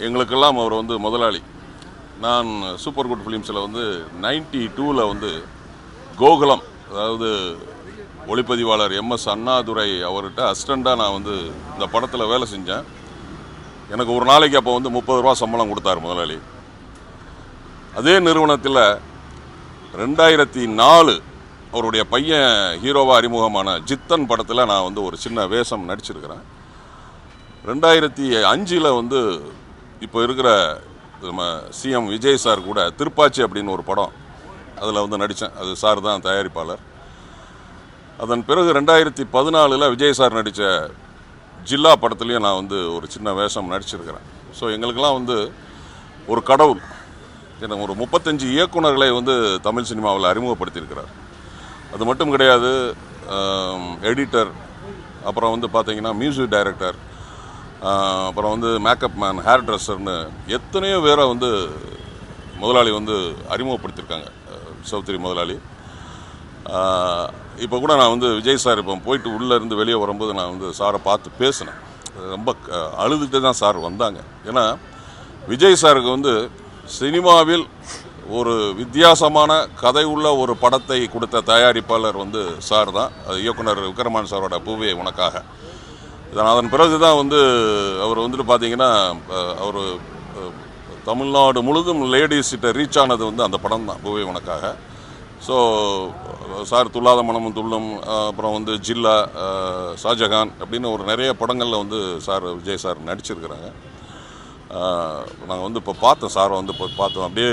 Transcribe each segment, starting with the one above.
எங்களுக்கெல்லாம் அவர் வந்து முதலாளி. நான் சூப்பர் குட் ஃபிலிம்ஸில் வந்து 92ல் வந்து கோகுலம், அதாவது ஒளிப்பதிவாளர் MS அண்ணாதுரை அவர்கிட்ட அசிஸ்டண்ட்டாக நான் வந்து இந்த படத்தில் வேலை செஞ்சேன். எனக்கு ஒரு நாளைக்கு அப்போ வந்து 30 ரூபா சம்பளம் கொடுத்தார் முதலாளி. அதே நிறுவனத்தில் 2004 அவருடைய பையன் ஹீரோவாக அறிமுகமான ஜித்தன் படத்தில் நான் வந்து ஒரு சின்ன வேஷம் நடிச்சிருக்கிறேன். 2005 வந்து இப்போ இருக்கிற நம்ம CM விஜய் சார் கூட திருப்பாச்சி அப்படின்னு ஒரு படம், அதில் வந்து நடித்தேன். அது சார் தான் தயாரிப்பாளர். அதன் பிறகு 2014 விஜய் சார் நடித்த ஜில்லா படத்துலேயும் நான் வந்து ஒரு சின்ன வேஷம் நடிச்சிருக்கிறேன். ஸோ எங்களுக்கெல்லாம் வந்து ஒரு கடவுள். எனக்கு ஒரு 35 இயக்குநர்களை வந்து தமிழ் சினிமாவில் அறிமுகப்படுத்தியிருக்கிறார். அது மட்டும் கிடையாது, எடிட்டர், அப்புறம் வந்து பார்த்தீங்கன்னா மியூசிக் டைரக்டர், அப்புறம் வந்து மேக்கப் மேன், ஹேர் ட்ரெஸ்ஸர்னு எத்தனையோ பேரை வந்து முதலாளி வந்து அறிமுகப்படுத்தியிருக்காங்க. சௌத்ரி முதலாளி. இப்போ கூட நான் வந்து விஜய் சார் இப்போ போயிட்டு உள்ளேருந்து வெளியே வரும்போது நான் வந்து சாரை பார்த்து பேசினேன். ரொம்ப அழுதுகிட்டே தான் சார் வந்தாங்க. ஏன்னா விஜய் சாருக்கு வந்து சினிமாவில் ஒரு வித்தியாசமான கதை உள்ள ஒரு படத்தை கொடுத்த தயாரிப்பாளர் வந்து சார் தான். அது இயக்குனர் விக்ரமான் சாரோட பூவே உனக்காக. அதன் பிறகு தான் வந்து அவர் வந்துட்டு பார்த்தீங்கன்னா அவர் தமிழ்நாடு முழுதும் லேடிஸ்கிட்ட ரீச் ஆனது வந்து அந்த படம் தான், பூவே உனக்காக. ஸோ சார் துல்லாத மனமும் துள்ளும், அப்புறம் வந்து ஜில்லா, ஷாஜகான் அப்படின்னு ஒரு நிறைய படங்களில் வந்து சார் விஜய் சார் நடிச்சிருக்கிறாங்க. நாங்கள் வந்து இப்போ பார்த்தோம், சாரை வந்து இப்போ பார்த்தோம். அப்படியே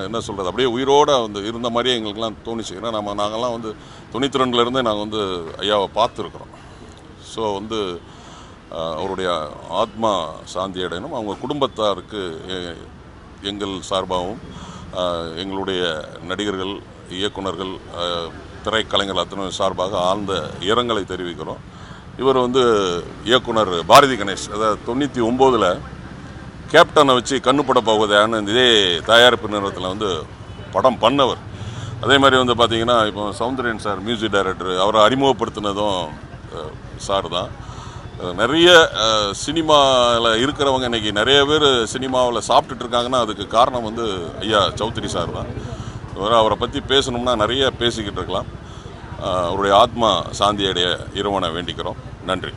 என்ன சொல்கிறது, அப்படியே உயிரோடு வந்து இருந்த மாதிரியே எங்களுக்கெல்லாம் தோணிச்சு. ஏன்னா நாங்கள்லாம் வந்து 92லேருந்தே நாங்கள் வந்து ஐயாவை பார்த்துருக்குறோம். ஸோ வந்து அவருடைய ஆத்மா சாந்தி அடையணும். அவங்க குடும்பத்தாருக்கு எங்கள் சார்பாகவும் எங்களுடைய நடிகர்கள், இயக்குநர்கள், திரைக்கலைஞர்கள் அத்தனை சார்பாக ஆழ்ந்த இரங்கலை தெரிவிக்கிறோம். இவர் வந்து இயக்குனர் பாரதி கணேஷ், அதாவது 99ல் கேப்டனை வச்சு கண்ணுப்பட போகுதான்னு இதே தயாரிப்பு நிறுவனத்தில் வந்து படம் பண்ணவர். அதே மாதிரி வந்து பார்த்திங்கன்னா இப்போ சௌந்தர்யன் சார் மியூசிக் டைரக்டர், அவரை அறிமுகப்படுத்தினதும் சார் தான். நிறைய சினிமாவில் இருக்கிறவங்க இன்றைக்கி நிறைய பேர் சினிமாவில் சாப்பிட்டுட்டு இருக்காங்கன்னா அதுக்கு காரணம் வந்து ஐயா சௌத்ரி சார் தான். அவரை பற்றி பேசணும்னா நிறைய பேசிக்கிட்டு இருக்கலாம். அவருடைய ஆத்மா சாந்தி அடைய இறைவனை வேண்டிக்கிறோம். நன்றி.